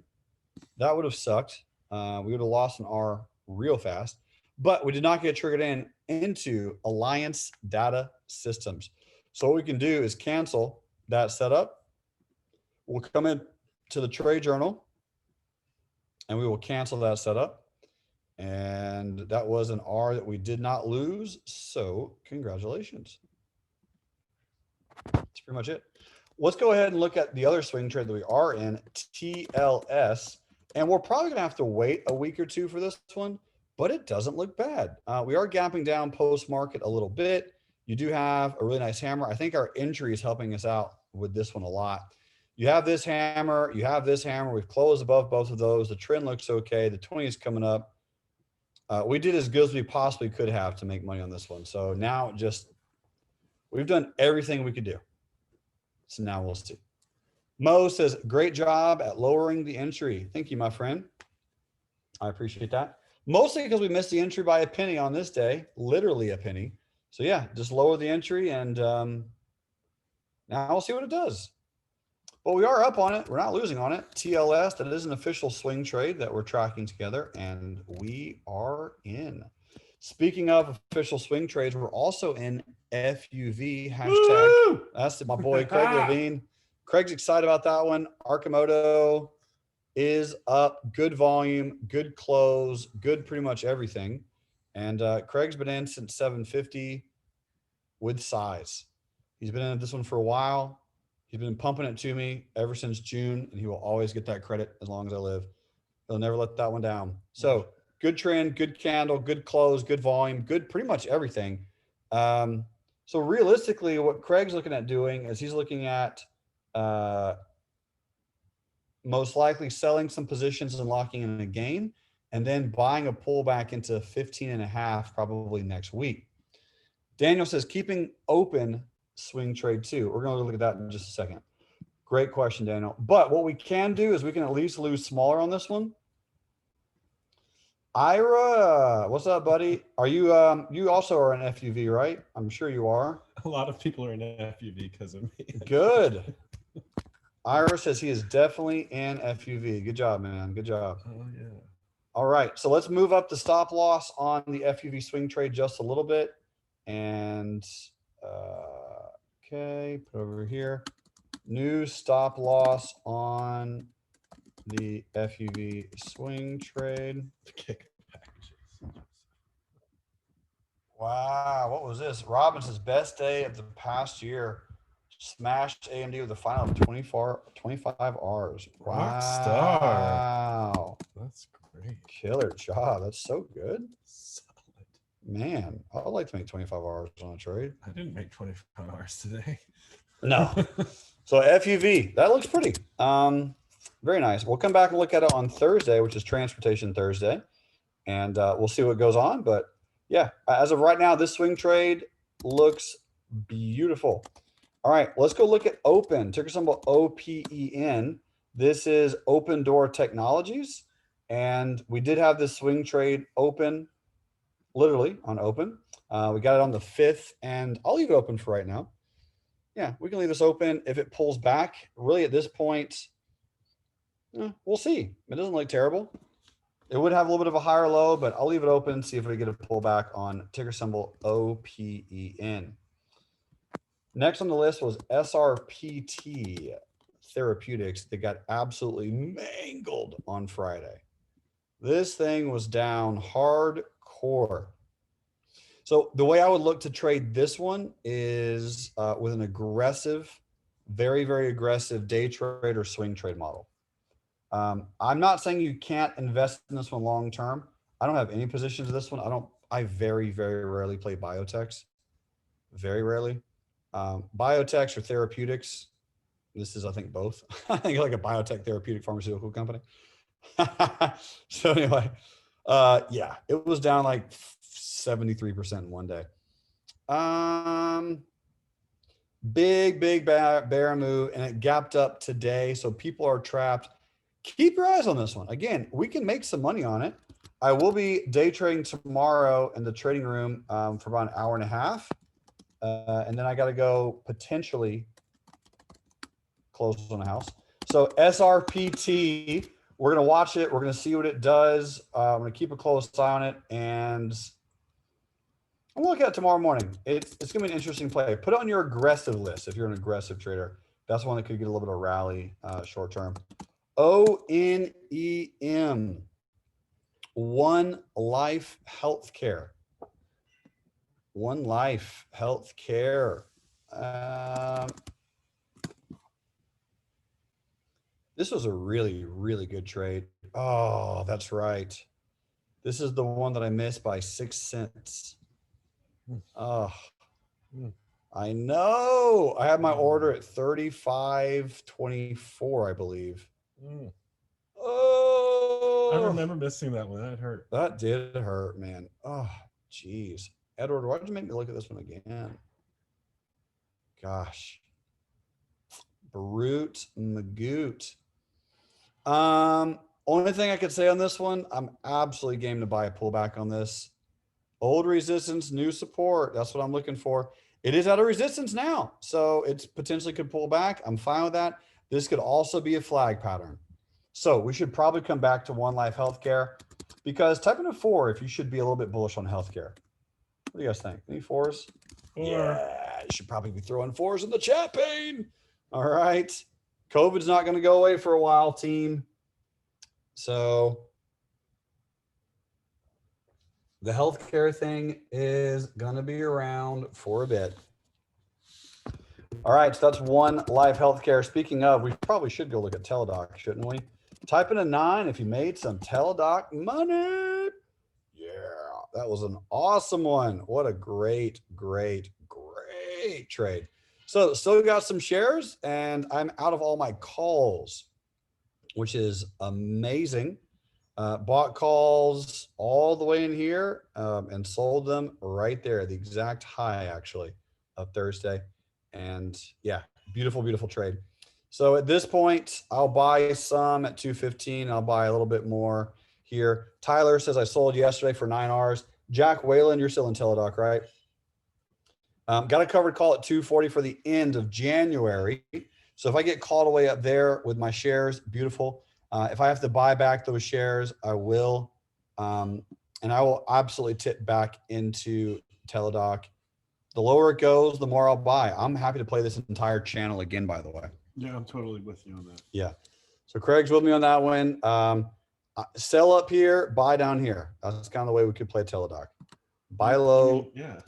That would have sucked. We would have lost an R real fast. But we did not get triggered into Alliance Data Systems. So what we can do is cancel that setup. We'll come in to the trade journal and we will cancel that setup. And that was an R that we did not lose. So congratulations. That's pretty much it. Let's go ahead and look at the other swing trade that we are in, TLS. And we're probably going to have to wait a week or two for this one, but it doesn't look bad. We are gapping down post-market a little bit. You do have a really nice hammer. I think our entry is helping us out with this one a lot. You have this hammer. You have this hammer. We've closed above both of those. The trend looks okay. The 20 is coming up. We did as good as we possibly could have to make money on this one. So now we've done everything we could do. So now we'll see. Mo says, great job at lowering the entry. Thank you, my friend. I appreciate that. Mostly because we missed the entry by a penny on this day, literally a penny. So yeah, just lower the entry and now we'll see what it does. But we are up on it. We're not losing on it. TLS, that is an official swing trade that we're tracking together, and we are in. Speaking of official swing trades, we're also in FUV hashtag. Woo! That's my boy Craig Levine. Craig's excited about that one. Arcimoto is up. Good volume, good close, good pretty much everything. And Craig's been in since 750 with size. He's been in this one for a while. He's been pumping it to me ever since June, and he will always get that credit as long as I live. He'll never let that one down. So good trend, good candle, good close, good volume, good pretty much everything. So realistically, what Craig's looking at doing is he's looking at most likely selling some positions and locking in a gain, and then buying a pullback into 15.5 probably next week. Daniel says, keeping open swing trade too. We're going to look at that in just a second. Great question, Daniel. But what we can do is we can at least lose smaller on this one. Ira, what's up, buddy? Are you you also are an FUV, right? I'm sure you are. A lot of people are in FUV because of me. Good. Ira says he is definitely in FUV. Good job, man. Good job. Oh yeah. All right, so let's move up the stop loss on the FUV swing trade just a little bit. And okay, put over here. New stop loss on the FUV swing trade. Wow, what was this? Robinson's best day of the past year. Smashed AMD with a final of 25 Rs. Wow. Rock star. That's great. Killer job. That's so good. Solid. Man, I'd like to make 25 Rs on a trade. I didn't make 25 Rs today. No. So FUV, that looks pretty. Very nice. We'll come back and look at it on Thursday, which is Transportation Thursday. And we'll see what goes on. But yeah, as of right now, this swing trade looks beautiful. All right, let's go look at Open, ticker symbol OPEN. This is Open Door Technologies. And we did have this swing trade open, literally on Open. We got it on the 5th, and I'll leave it open for right now. Yeah, we can leave this open. If it pulls back, really at this point, we'll see. It doesn't look terrible. It would have a little bit of a higher low, but I'll leave it open, see if we get a pullback on ticker symbol OPEN. Next on the list was SRPT Therapeutics. They got absolutely mangled on Friday. This thing was down hardcore. So the way I would look to trade this one is with an aggressive, very, very aggressive day trade or swing trade model. I'm not saying you can't invest in this one long term. I don't have any positions in this one. I very, very rarely play biotechs. Very rarely. Biotechs or therapeutics. This is, I think, both. I think like a biotech therapeutic pharmaceutical company. So anyway, yeah, it was down like 73% in one day. Big bear move, and it gapped up today. So people are trapped. Keep your eyes on this one. Again, we can make some money on it. I will be day trading tomorrow in the trading room for about an hour and a half. And then I got to go potentially close on the house. So SRPT, we're going to watch it. We're going to see what it does. I'm going to keep a close eye on it. And I'm going to look at it tomorrow morning. It's going to be an interesting play. Put it on your aggressive list if you're an aggressive trader. That's one that could get a little bit of rally short term. ONEM, One Life Healthcare. One Life Healthcare. This was a really, really good trade. Oh, that's right. This is the one that I missed by 6 cents. Oh, I know. I had my order at 35.24, I believe. Oh, I remember missing that one. That hurt. That did hurt, man. Oh, geez. Edward, why did you make me look at this one again? Gosh. Brute Magoot. Only thing I could say on this one, I'm absolutely game to buy a pullback on this. Old resistance, new support. That's what I'm looking for. It is at a resistance now, so it's potentially could pull back. I'm fine with that. This could also be a flag pattern. So we should probably come back to One Life Healthcare, because type in a 4 if you should be a little bit bullish on healthcare. What do you guys think? Any 4s? 4. Yeah, you should probably be throwing 4s in the chat pane. All right. COVID's not going to go away for a while, team. So the healthcare thing is going to be around for a bit. All right, so that's One Life Healthcare. Speaking of, we probably should go look at Teladoc, shouldn't we? Type in a 9 if you made some Teladoc money. Yeah, that was an awesome one. What a great trade. So still got some shares, and I'm out of all my calls, which is amazing. Bought calls all the way in here and sold them right there, the exact high actually of Thursday. And yeah, beautiful trade. So at this point, I'll buy some at 215. I'll buy a little bit more here. Tyler says I sold yesterday for 9 Rs. Jack Whalen, you're still in Teladoc, right? Got a covered call at 240 for the end of January. So if I get called away up there with my shares, beautiful. If I have to buy back those shares, I will. And I will absolutely tip back into Teladoc. The lower it goes, the more I'll buy. I'm happy to play this entire channel again, by the way. Yeah, I'm totally with you on that. Yeah. So Craig's with me on that one. Sell up here, buy down here. That's kind of the way we could play Teladoc. Buy low. Yeah.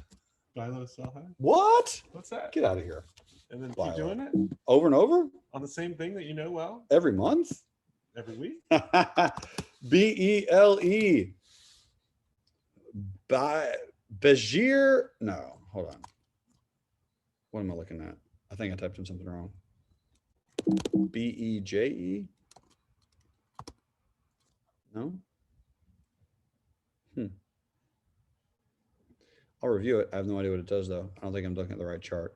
Buy low, sell high. What? What's that? Get out of here. And then Buy keep doing it over and over on the same thing that you know well every month. every week. BELE. Bajir. No, hold on. What am I looking at? I think I typed in something wrong. BEJE. No. I'll review it. I have no idea what it does though. I don't think I'm looking at the right chart.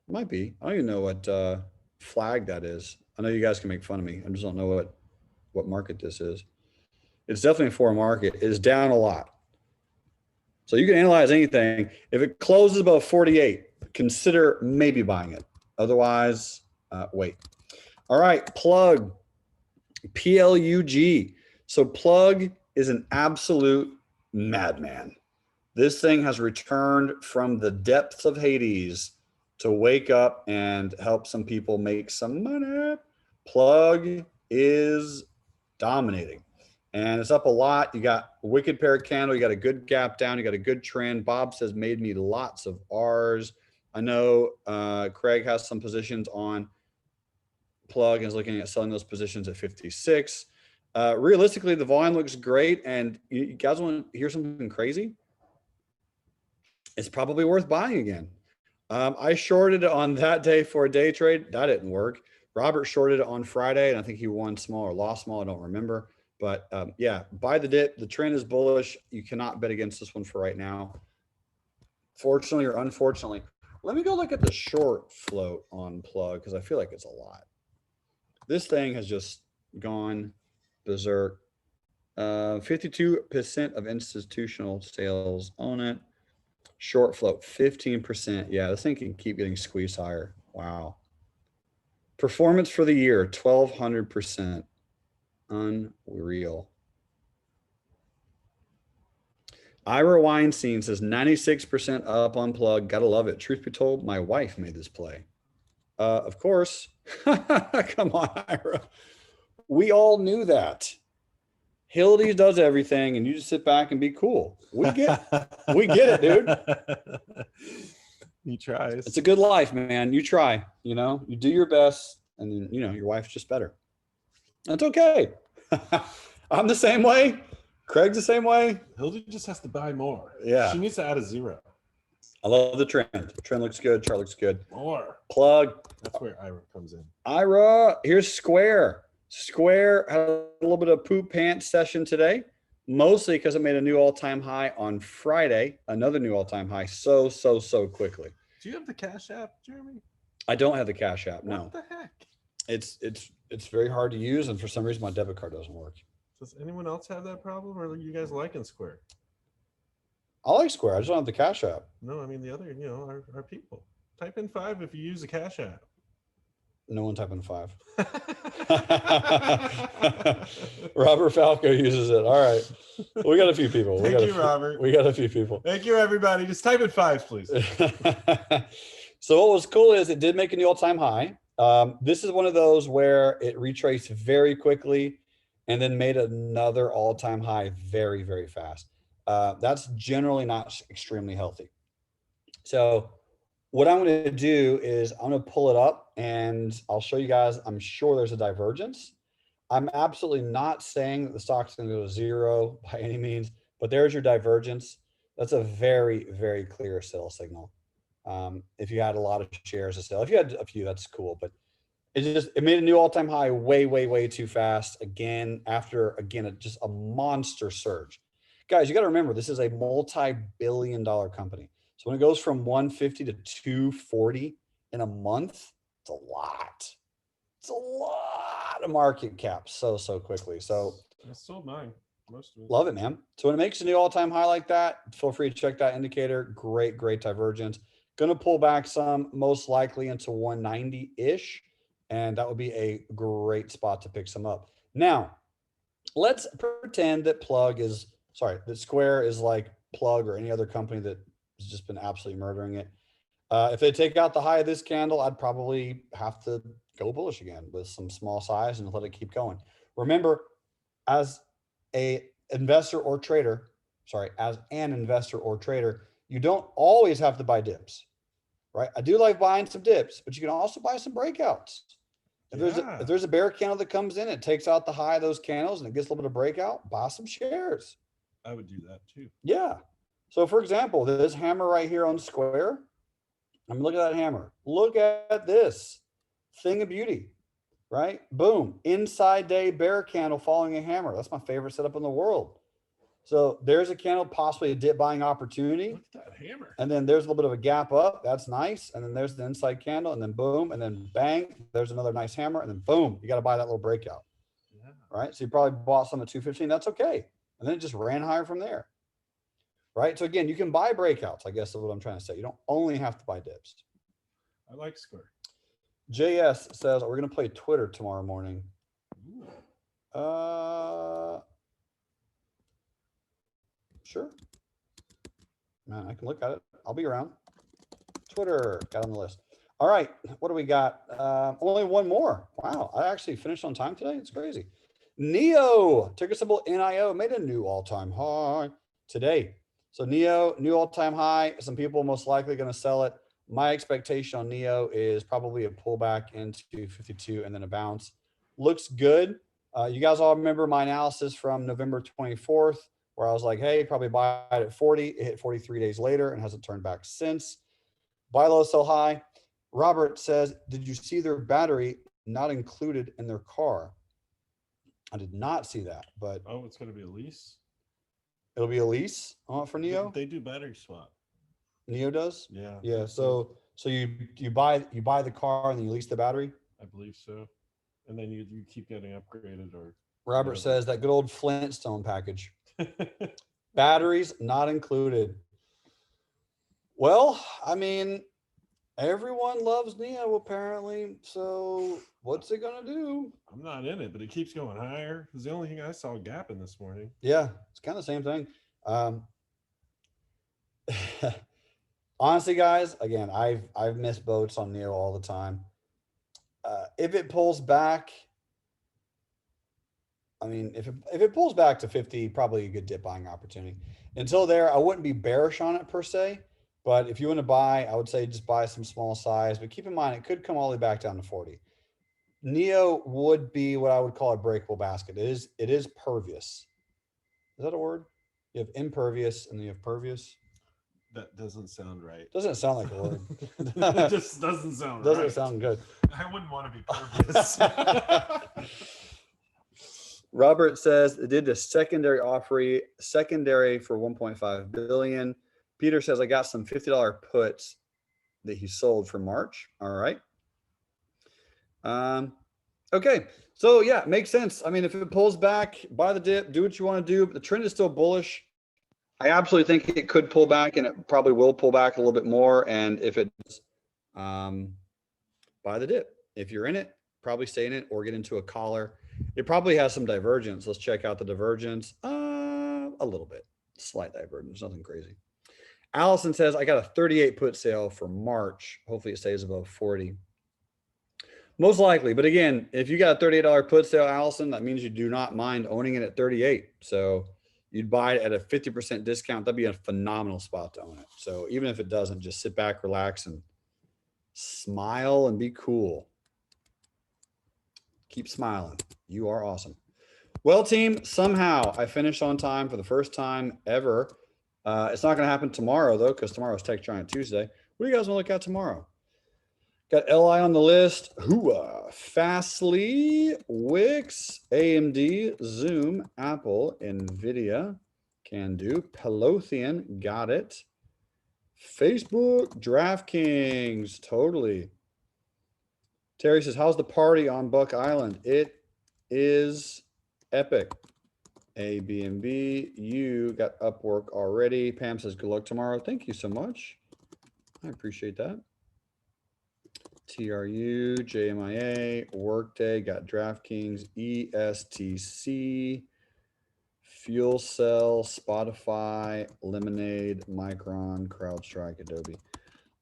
It might be. I don't even know what flag that is. I know you guys can make fun of me. I just don't know what market this is. It's definitely a foreign market. It's down a lot. So you can analyze anything. If it closes above 48, consider maybe buying it. Otherwise, wait. All right, Plug, PLUG. So Plug is an absolute madman. This thing has returned from the depths of Hades to wake up and help some people make some money. Plug is dominating. And it's up a lot. You got a wicked pair of candle. You got a good gap down. You got a good trend. Bob says made me lots of R's. I know Craig has some positions on Plug and is looking at selling those positions at 56. Realistically, the volume looks great. And you guys want to hear something crazy? It's probably worth buying again. I shorted it on that day for a day trade. That didn't work. Robert shorted it on Friday, and I think he won small or lost small. I don't remember. But yeah, buy the dip. The trend is bullish. You cannot bet against this one for right now. Fortunately or unfortunately. Let me go look at the short float on Plug because I feel like it's a lot. This thing has just gone berserk. 52% of institutional sales own it. Short float, 15%. Yeah, this thing can keep getting squeezed higher. Wow. Performance for the year, 1,200%. Unreal. Ira Weinstein says 96% up on Plug. Gotta love it. Truth be told, my wife made this play. Of course. Come on, Ira. We all knew that. Hildy does everything, and you just sit back and be cool. We get it, dude. He tries. It's a good life, man. You try, you do your best, and your wife's just better. That's okay. I'm the same way. Craig's the same way. Hildy just has to buy more. Yeah. She needs to add a 0. I love the trend. The trend looks good. Chart looks good. More. Plug. That's where Ira comes in. Ira, here's Square. Square had a little bit of poop pants session today, mostly because it made a new all-time high on Friday. Another new all-time high so quickly. Do you have the Cash App, Jeremy? I don't have the Cash App. No. What the heck? It's very hard to use, and for some reason my debit card doesn't work. Does anyone else have that problem, or are you guys liking Square? I like Square. I just don't have the Cash App. No, I mean the other, our people. Type in 5 if you use the Cash App. No one typing 5. Robert Falco uses it. All right. We got a few people. Thank you, Robert. We got a few people. Thank you, everybody. Just type in 5, please. So what was cool is it did make a new all-time high. This is one of those where it retraced very quickly and then made another all-time high very, very fast. That's generally not extremely healthy. So what I'm going to do is I'm going to pull it up and I'll show you guys. I'm sure there's a divergence. I'm absolutely not saying that the stock's going to go to 0 by any means, but there's your divergence. That's a very, very clear sell signal. If you had a lot of shares to sell, if you had a few, that's cool. But it made a new all-time high way too fast. After just a monster surge. Guys, you got to remember, this is a multi-billion-dollar company. So when it goes from 150 to 240 in a month, it's a lot. It's a lot of market cap so quickly. So I sold mine. Most of it. Love it, man. So when it makes a new all-time high like that, feel free to check that indicator. Great divergence. Going to pull back some, most likely into 190-ish. And that would be a great spot to pick some up. Now, let's pretend that that Square is like Plug or any other company that has just been absolutely murdering it. If they take out the high of this candle, I'd probably have to go bullish again with some small size and let it keep going. Remember, as an investor or trader, you don't always have to buy dips, right? I do like buying some dips, but you can also buy some breakouts. If there's a bear candle that comes in, it takes out the high of those candles and it gets a little bit of breakout, buy some shares. I would do that too. Yeah. So for example, this hammer right here on Square, I mean, look at that hammer. Look at this thing of beauty, right? Boom. Inside day bear candle following a hammer. That's my favorite setup in the world. So there's a candle, possibly a dip buying opportunity. Look at that hammer. And then there's a little bit of a gap up. That's nice. And then there's the inside candle, and then boom, and then bang, there's another nice hammer, and then boom, you got to buy that little breakout. Yeah. Right? So you probably bought some at 215. That's okay. And then it just ran higher from there. Right? So again, you can buy breakouts, I guess is what I'm trying to say. You don't only have to buy dips. I like Square. JS says, we're going to play Twitter tomorrow morning. Ooh. Sure. Man, I can look at it. I'll be around. Twitter, got on the list. All right, what do we got? Only one more. Wow, I actually finished on time today. It's crazy. NEO, ticker symbol NIO, made a new all-time high today. So NEO, new all-time high. Some people most likely going to sell it. My expectation on NEO is probably a pullback into 52 and then a bounce. Looks good. You guys all remember my analysis from November 24th, where I was like, hey, probably buy it at 40. It hit 43 days later and hasn't turned back since. Buy low, sell high. Robert says, did you see their battery not included in their car? I did not see that, but Oh, it's going to be a lease? it'll be a lease for NEO. They do battery swap. NEO does? Yeah. Yeah. So you buy the car and then you lease the battery? I believe so. And then you keep getting upgraded or Robert says that good old Flintstone package. Batteries not included. Well, I mean, everyone loves NEO apparently. So what's it gonna do? I'm not in it, but it keeps going higher. It's the only thing I saw a gap in this morning. Yeah, it's kind of the same thing. Honestly, guys, again, I've missed boats on NEO all the time. If it pulls back, I mean, if it pulls back to 50, probably a good dip buying opportunity. Until there, I wouldn't be bearish on it per se. But if you want to buy, I would say just buy some small size. But keep in mind, it could come all the way back down to 40. NEO would be what I would call a breakable basket. It is pervious. Is that a word? You have impervious and then you have pervious. That doesn't sound right. Doesn't sound like a word. It just doesn't sound Doesn't right. sound good. I wouldn't want to be pervious. Robert says it did a secondary for 1.5 billion. Peter says I got some $50 puts that he sold for March. All right. Okay. So yeah, it makes sense. I mean, if it pulls back, buy the dip, do what you want to do. But the trend is still bullish. I absolutely think it could pull back, and it probably will pull back a little bit more. And if it does, buy the dip. If you're in it, probably stay in it or get into a collar. It probably has some divergence. Let's check out the divergence. A little bit, slight divergence, nothing crazy. Allison says, I got a 38 put sale for March. Hopefully it stays above 40. Most likely. But again, if you got a $38 put sale, Allison, that means you do not mind owning it at 38. So you'd buy it at a 50% discount. That'd be a phenomenal spot to own it. So even if it doesn't, just sit back, relax, and smile and be cool. Keep smiling. You are awesome. Well, team, somehow I finished on time for the first time ever. It's not going to happen tomorrow, though, because tomorrow's Tech Giant Tuesday. What do you guys want to look at tomorrow? Got LI on the list. Hooah. Fastly, Wix, AMD, Zoom, Apple, NVIDIA, can do. Pelothian, got it. Facebook, DraftKings, totally. Terry says, how's the party on Buck Island? It is epic. A, B, and B. You got Upwork already. Pam says, good luck tomorrow. Thank you so much. I appreciate that. TRU, JMIA, Workday, got DraftKings, ESTC, Fuel Cell, Spotify, Lemonade, Micron, CrowdStrike, Adobe.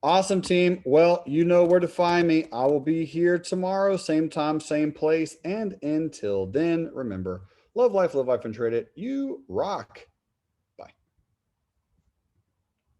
Awesome, team. Well, you know where to find me. I will be here tomorrow, same time, same place. And until then, remember, love life, and trade it. You rock.